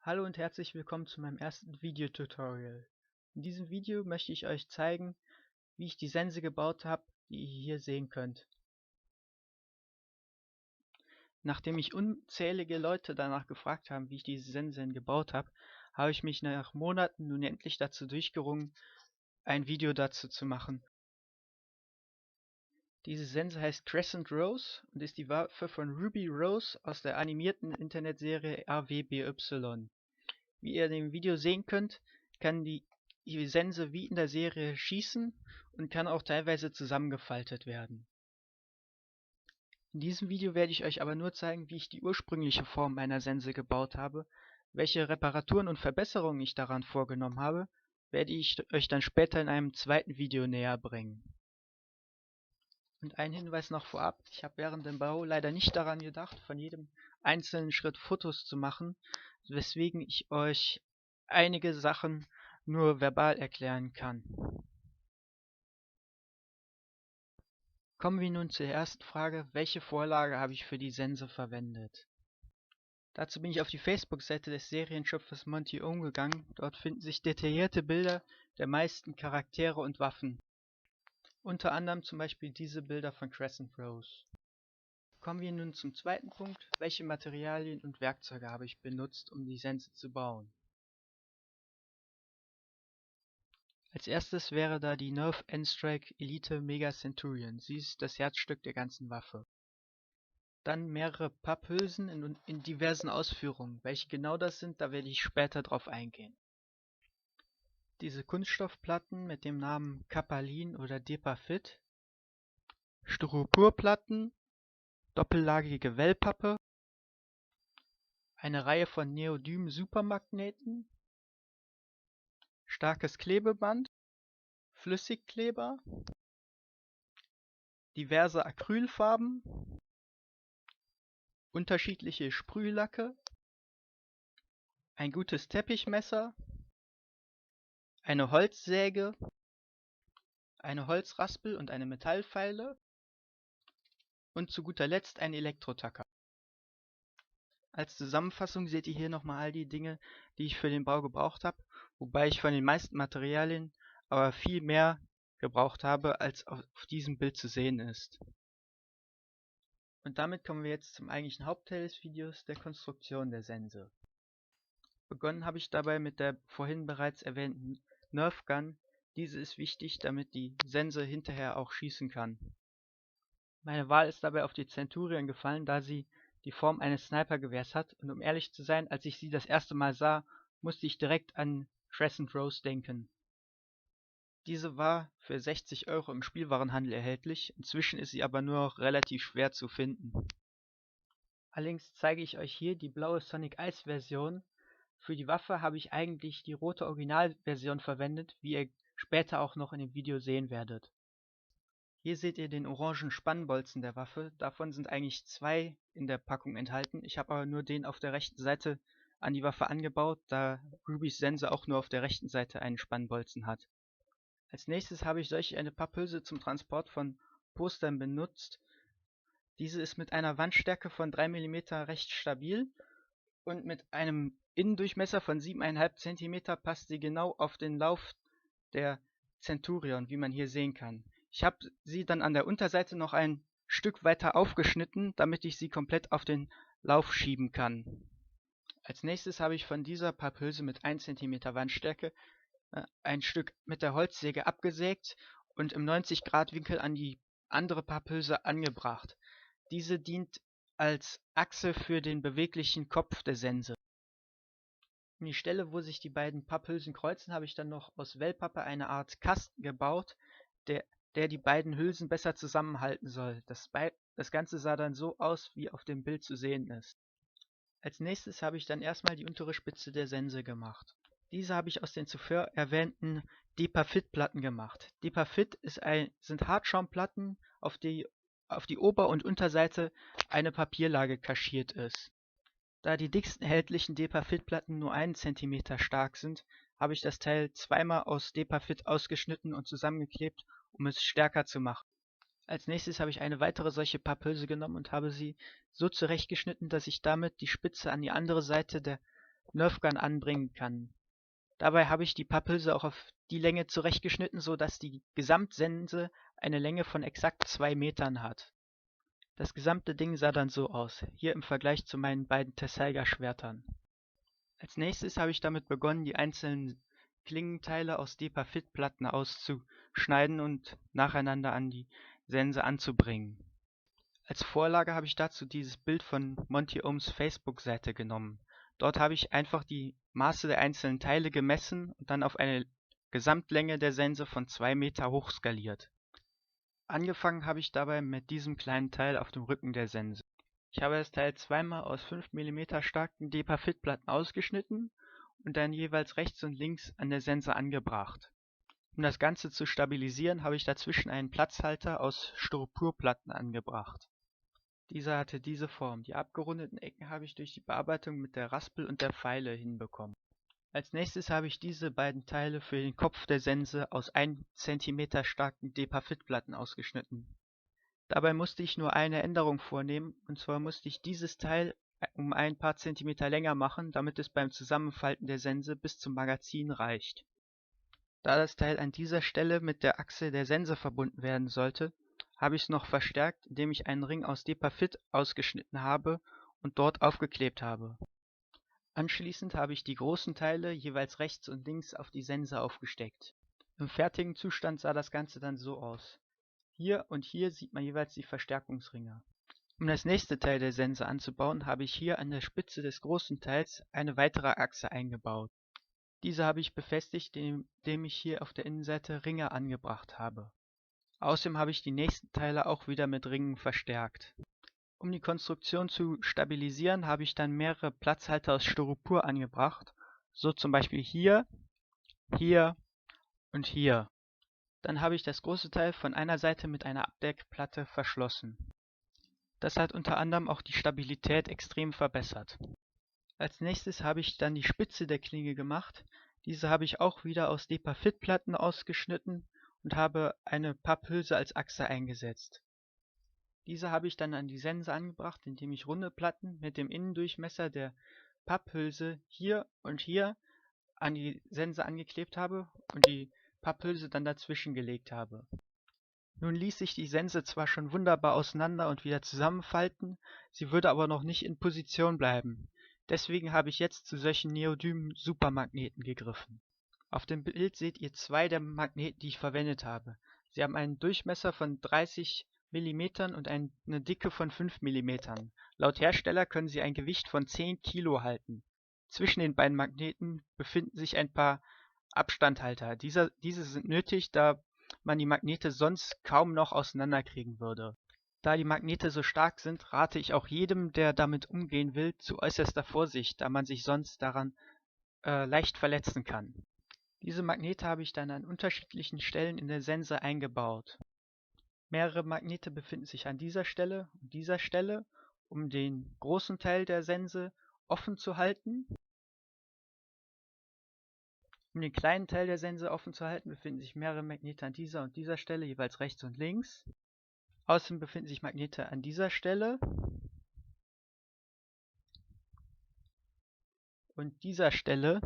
Hallo und herzlich willkommen zu meinem ersten Videotutorial. In diesem Video möchte ich euch zeigen, wie ich die Sense gebaut habe, die ihr hier sehen könnt. Nachdem mich unzählige Leute danach gefragt haben, wie ich diese Sense gebaut habe, habe ich mich nach Monaten nun endlich dazu durchgerungen, ein Video dazu zu machen. Diese Sense heißt Crescent Rose und ist die Waffe von Ruby Rose aus der animierten Internetserie RWBY. Wie ihr in dem Video sehen könnt, kann die Sense wie in der Serie schießen und kann auch teilweise zusammengefaltet werden. In diesem Video werde ich euch aber nur zeigen, wie ich die ursprüngliche Form meiner Sense gebaut habe. Welche Reparaturen und Verbesserungen ich daran vorgenommen habe, werde ich euch dann später in einem zweiten Video näher bringen. Und ein Hinweis noch vorab: Ich habe während dem Bau leider nicht daran gedacht, von jedem einzelnen Schritt Fotos zu machen, weswegen ich euch einige Sachen nur verbal erklären kann. Kommen wir nun zur ersten Frage: Welche Vorlage habe ich für die Sense verwendet? Dazu bin ich auf die Facebook-Seite des Serienschöpfers Monty Oum gegangen. Dort finden sich detaillierte Bilder der meisten Charaktere und Waffen. Unter anderem zum Beispiel diese Bilder von Crescent Rose. Kommen wir nun zum zweiten Punkt: Welche Materialien und Werkzeuge habe ich benutzt, um die Sense zu bauen? Als erstes wäre da die Nerf N-Strike Elite Mega Centurion. Sie ist das Herzstück der ganzen Waffe. Dann mehrere Papphülsen in diversen Ausführungen. Welche genau das sind, da werde ich später drauf eingehen. Diese Kunststoffplatten mit dem Namen Kapalin oder Depafit, Styroporplatten, doppellagige Wellpappe, eine Reihe von Neodym-Supermagneten, starkes Klebeband, Flüssigkleber, diverse Acrylfarben, unterschiedliche Sprühlacke, ein gutes Teppichmesser, eine Holzsäge, eine Holzraspel und eine Metallfeile und zu guter Letzt ein Elektrotacker. Als Zusammenfassung seht ihr hier nochmal all die Dinge, die ich für den Bau gebraucht habe, wobei ich von den meisten Materialien aber viel mehr gebraucht habe, als auf diesem Bild zu sehen ist. Und damit kommen wir jetzt zum eigentlichen Hauptteil des Videos, der Konstruktion der Sense. Begonnen habe ich dabei mit der vorhin bereits erwähnten Nerf Gun. Diese ist wichtig, damit die Sense hinterher auch schießen kann. Meine Wahl ist dabei auf die Centurion gefallen, da sie die Form eines Snipergewehrs hat, und um ehrlich zu sein, als ich sie das erste Mal sah, musste ich direkt an Crescent Rose denken. Diese war für 60 € im Spielwarenhandel erhältlich, inzwischen ist sie aber nur noch relativ schwer zu finden. Allerdings zeige ich euch hier die blaue Sonic Ice Version. Für die Waffe habe ich eigentlich die rote Originalversion verwendet, wie ihr später auch noch in dem Video sehen werdet. Hier seht ihr den orangen Spannbolzen der Waffe. Davon sind eigentlich 2 in der Packung enthalten. Ich habe aber nur den auf der rechten Seite an die Waffe angebaut, da Rubys Sense auch nur auf der rechten Seite einen Spannbolzen hat. Als nächstes habe ich solch eine Papphülse zum Transport von Postern benutzt. Diese ist mit einer Wandstärke von 3 mm recht stabil und mit einem Innendurchmesser von 7,5 cm passt sie genau auf den Lauf der Centurion, wie man hier sehen kann. Ich habe sie dann an der Unterseite noch ein Stück weiter aufgeschnitten, damit ich sie komplett auf den Lauf schieben kann. Als nächstes habe ich von dieser Papphülse mit 1 cm Wandstärke ein Stück mit der Holzsäge abgesägt und im 90-Grad-Winkel an die andere Papphülse angebracht. Diese dient als Achse für den beweglichen Kopf der Sense. An die Stelle, wo sich die beiden Papphülsen kreuzen, habe ich dann noch aus Wellpappe eine Art Kasten gebaut, der die beiden Hülsen besser zusammenhalten soll. Das Ganze sah dann so aus, wie auf dem Bild zu sehen ist. Als nächstes habe ich dann erstmal die untere Spitze der Sense gemacht. Diese habe ich aus den zuvor erwähnten Depafit-Platten gemacht. Depafit sind Hartschaumplatten, auf die Ober- und Unterseite eine Papierlage kaschiert ist. Da die dicksten erhältlichen Depafit-Platten nur 1 cm stark sind, habe ich das Teil zweimal aus Depafit ausgeschnitten und zusammengeklebt, um es stärker zu machen. Als nächstes habe ich eine weitere solche Papphülse genommen und habe sie so zurechtgeschnitten, dass ich damit die Spitze an die andere Seite der Nerfgun anbringen kann. Dabei habe ich die Papphülse auch auf die Länge zurechtgeschnitten, so dass die Gesamtsense eine Länge von exakt 2 Metern hat. Das gesamte Ding sah dann so aus, hier im Vergleich zu meinen beiden Tessaiga-Schwertern. Als nächstes habe ich damit begonnen, die einzelnen Klingenteile aus Depafit-Platten auszuschneiden und nacheinander an die Sense anzubringen. Als Vorlage habe ich dazu dieses Bild von Monty Ohms Facebook-Seite genommen. Dort habe ich einfach die Maße der einzelnen Teile gemessen und dann auf eine Gesamtlänge der Sense von 2 Meter hochskaliert. Angefangen habe ich dabei mit diesem kleinen Teil auf dem Rücken der Sense. Ich habe das Teil zweimal aus 5 mm starken Depafit-Platten ausgeschnitten und dann jeweils rechts und links an der Sense angebracht. Um das Ganze zu stabilisieren, habe ich dazwischen einen Platzhalter aus Styroporplatten angebracht. Dieser hatte diese Form. Die abgerundeten Ecken habe ich durch die Bearbeitung mit der Raspel und der Feile hinbekommen. Als nächstes habe ich diese beiden Teile für den Kopf der Sense aus 1 cm starken Depafit-Platten ausgeschnitten. Dabei musste ich nur eine Änderung vornehmen, und zwar musste ich dieses Teil um ein paar Zentimeter länger machen, damit es beim Zusammenfalten der Sense bis zum Magazin reicht. Da das Teil an dieser Stelle mit der Achse der Sense verbunden werden sollte, habe ich es noch verstärkt, indem ich einen Ring aus Depafit ausgeschnitten habe und dort aufgeklebt habe. Anschließend habe ich die großen Teile jeweils rechts und links auf die Sense aufgesteckt. Im fertigen Zustand sah das Ganze dann so aus. Hier und hier sieht man jeweils die Verstärkungsringe. Um das nächste Teil der Sense anzubauen, habe ich hier an der Spitze des großen Teils eine weitere Achse eingebaut. Diese habe ich befestigt, indem ich hier auf der Innenseite Ringe angebracht habe. Außerdem habe ich die nächsten Teile auch wieder mit Ringen verstärkt. Um die Konstruktion zu stabilisieren, habe ich dann mehrere Platzhalter aus Styropor angebracht, so zum Beispiel hier, hier und hier. Dann habe ich das große Teil von einer Seite mit einer Abdeckplatte verschlossen. Das hat unter anderem auch die Stabilität extrem verbessert. Als nächstes habe ich dann die Spitze der Klinge gemacht. Diese habe ich auch wieder aus Depafit-Platten ausgeschnitten und habe eine Papphülse als Achse eingesetzt. Diese habe ich dann an die Sense angebracht, indem ich runde Platten mit dem Innendurchmesser der Papphülse hier und hier an die Sense angeklebt habe und die Papphülse dann dazwischen gelegt habe. Nun ließ sich die Sense zwar schon wunderbar auseinander und wieder zusammenfalten, sie würde aber noch nicht in Position bleiben. Deswegen habe ich jetzt zu solchen Neodym-Supermagneten gegriffen. Auf dem Bild seht ihr zwei der Magneten, die ich verwendet habe. Sie haben einen Durchmesser von 30 mm und eine Dicke von 5 mm. Laut Hersteller können sie ein Gewicht von 10 Kilo halten. Zwischen den beiden Magneten befinden sich ein paar Abstandhalter. Diese sind nötig, da man die Magnete sonst kaum noch auseinanderkriegen würde. Da die Magnete so stark sind, rate ich auch jedem, der damit umgehen will, zu äußerster Vorsicht, da man sich sonst daran leicht verletzen kann. Diese Magnete habe ich dann an unterschiedlichen Stellen in der Sense eingebaut. Mehrere Magnete befinden sich an dieser Stelle und dieser Stelle, um den großen Teil der Sense offen zu halten. Um den kleinen Teil der Sense offen zu halten, befinden sich mehrere Magnete an dieser und dieser Stelle, jeweils rechts und links. Außerdem befinden sich Magnete an dieser Stelle und dieser Stelle.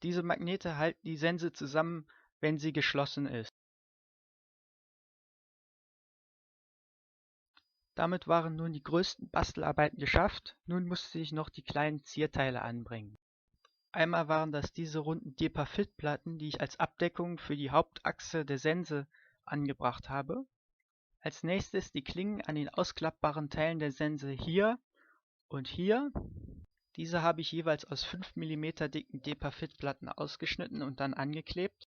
Diese Magnete halten die Sense zusammen, wenn sie geschlossen ist. Damit waren nun die größten Bastelarbeiten geschafft, nun musste ich noch die kleinen Zierteile anbringen. Einmal waren das diese runden Depafit-Platten, die ich als Abdeckung für die Hauptachse der Sense angebracht habe. Als nächstes die Klingen an den ausklappbaren Teilen der Sense hier und hier. Diese habe ich jeweils aus 5 mm dicken Depafit-Platten ausgeschnitten und dann angeklebt.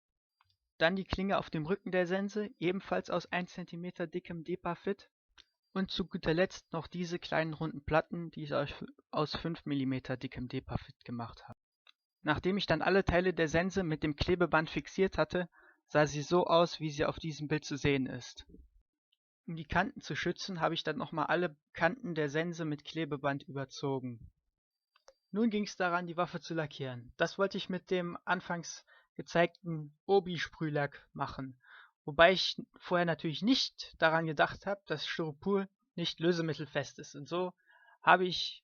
Dann die Klinge auf dem Rücken der Sense, ebenfalls aus 1 cm dickem Depafit. Und zu guter Letzt noch diese kleinen runden Platten, die ich aus 5 mm dickem Depafit gemacht habe. Nachdem ich dann alle Teile der Sense mit dem Klebeband fixiert hatte, sah sie so aus, wie sie auf diesem Bild zu sehen ist. Um die Kanten zu schützen, habe ich dann nochmal alle Kanten der Sense mit Klebeband überzogen. Nun ging es daran, die Waffe zu lackieren. Das wollte ich mit dem anfangs gezeigten Obi-Sprühlack machen. Wobei ich vorher natürlich nicht daran gedacht habe, dass Styropor nicht lösemittelfest ist. Und so habe ich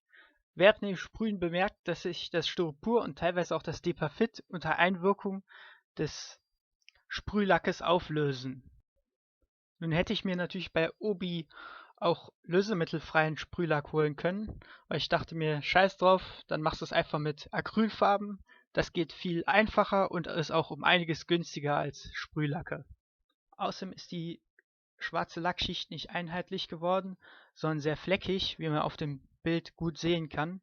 während dem Sprühen bemerkt, dass sich das Styropor und teilweise auch das Depafit unter Einwirkung des Sprühlackes auflösen. Nun hätte ich mir natürlich bei Obi auch lösemittelfreien Sprühlack holen können, aber ich dachte mir, scheiß drauf, dann machst du es einfach mit Acrylfarben. Das geht viel einfacher und ist auch um einiges günstiger als Sprühlacke. Außerdem ist die schwarze Lackschicht nicht einheitlich geworden, sondern sehr fleckig, wie man auf dem Bild gut sehen kann.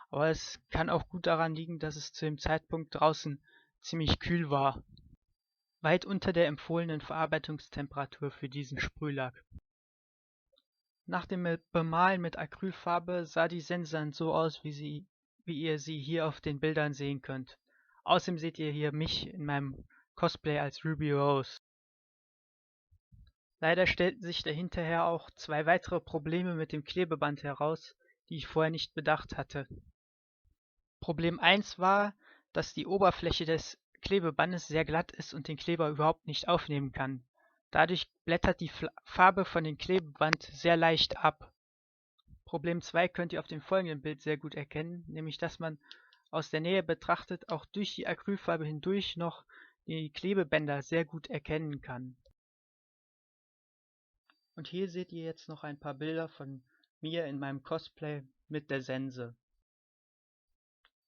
Aber es kann auch gut daran liegen, dass es zu dem Zeitpunkt draußen ziemlich kühl war. Weit unter der empfohlenen Verarbeitungstemperatur für diesen Sprühlack. Nach dem Bemalen mit Acrylfarbe sah die Sense dann so aus, wie ihr sie hier auf den Bildern sehen könnt. Außerdem seht ihr hier mich in meinem Cosplay als Ruby Rose. Leider stellten sich dahinterher auch 2 weitere Probleme mit dem Klebeband heraus, die ich vorher nicht bedacht hatte. Problem 1 war, dass die Oberfläche des Klebebandes sehr glatt ist und den Kleber überhaupt nicht aufnehmen kann. Dadurch blättert die Farbe von dem Klebeband sehr leicht ab. Problem 2 könnt ihr auf dem folgenden Bild sehr gut erkennen, nämlich dass man aus der Nähe betrachtet auch durch die Acrylfarbe hindurch noch die Klebebänder sehr gut erkennen kann. Und hier seht ihr jetzt noch ein paar Bilder von mir in meinem Cosplay mit der Sense.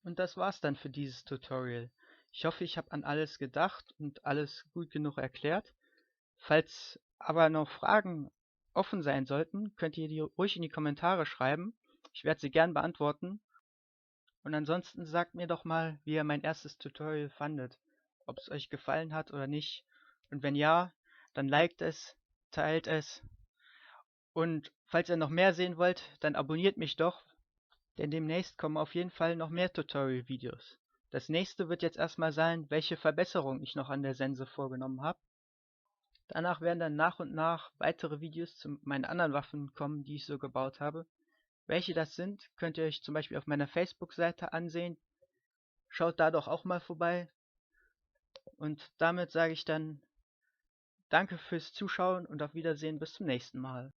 Und das war's dann für dieses Tutorial. Ich hoffe, ich habe an alles gedacht und alles gut genug erklärt. Falls aber noch Fragen offen sein sollten, könnt ihr die ruhig in die Kommentare schreiben. Ich werde sie gern beantworten. Und ansonsten sagt mir doch mal, wie ihr mein erstes Tutorial fandet. Ob es euch gefallen hat oder nicht. Und wenn ja, dann liked es, teilt es. Und falls ihr noch mehr sehen wollt, dann abonniert mich doch, denn demnächst kommen auf jeden Fall noch mehr Tutorial-Videos. Das nächste wird jetzt erstmal sein, welche Verbesserungen ich noch an der Sense vorgenommen habe. Danach werden dann nach und nach weitere Videos zu meinen anderen Waffen kommen, die ich so gebaut habe. Welche das sind, könnt ihr euch zum Beispiel auf meiner Facebook-Seite ansehen. Schaut da doch auch mal vorbei. Und damit sage ich dann Danke fürs Zuschauen und auf Wiedersehen bis zum nächsten Mal.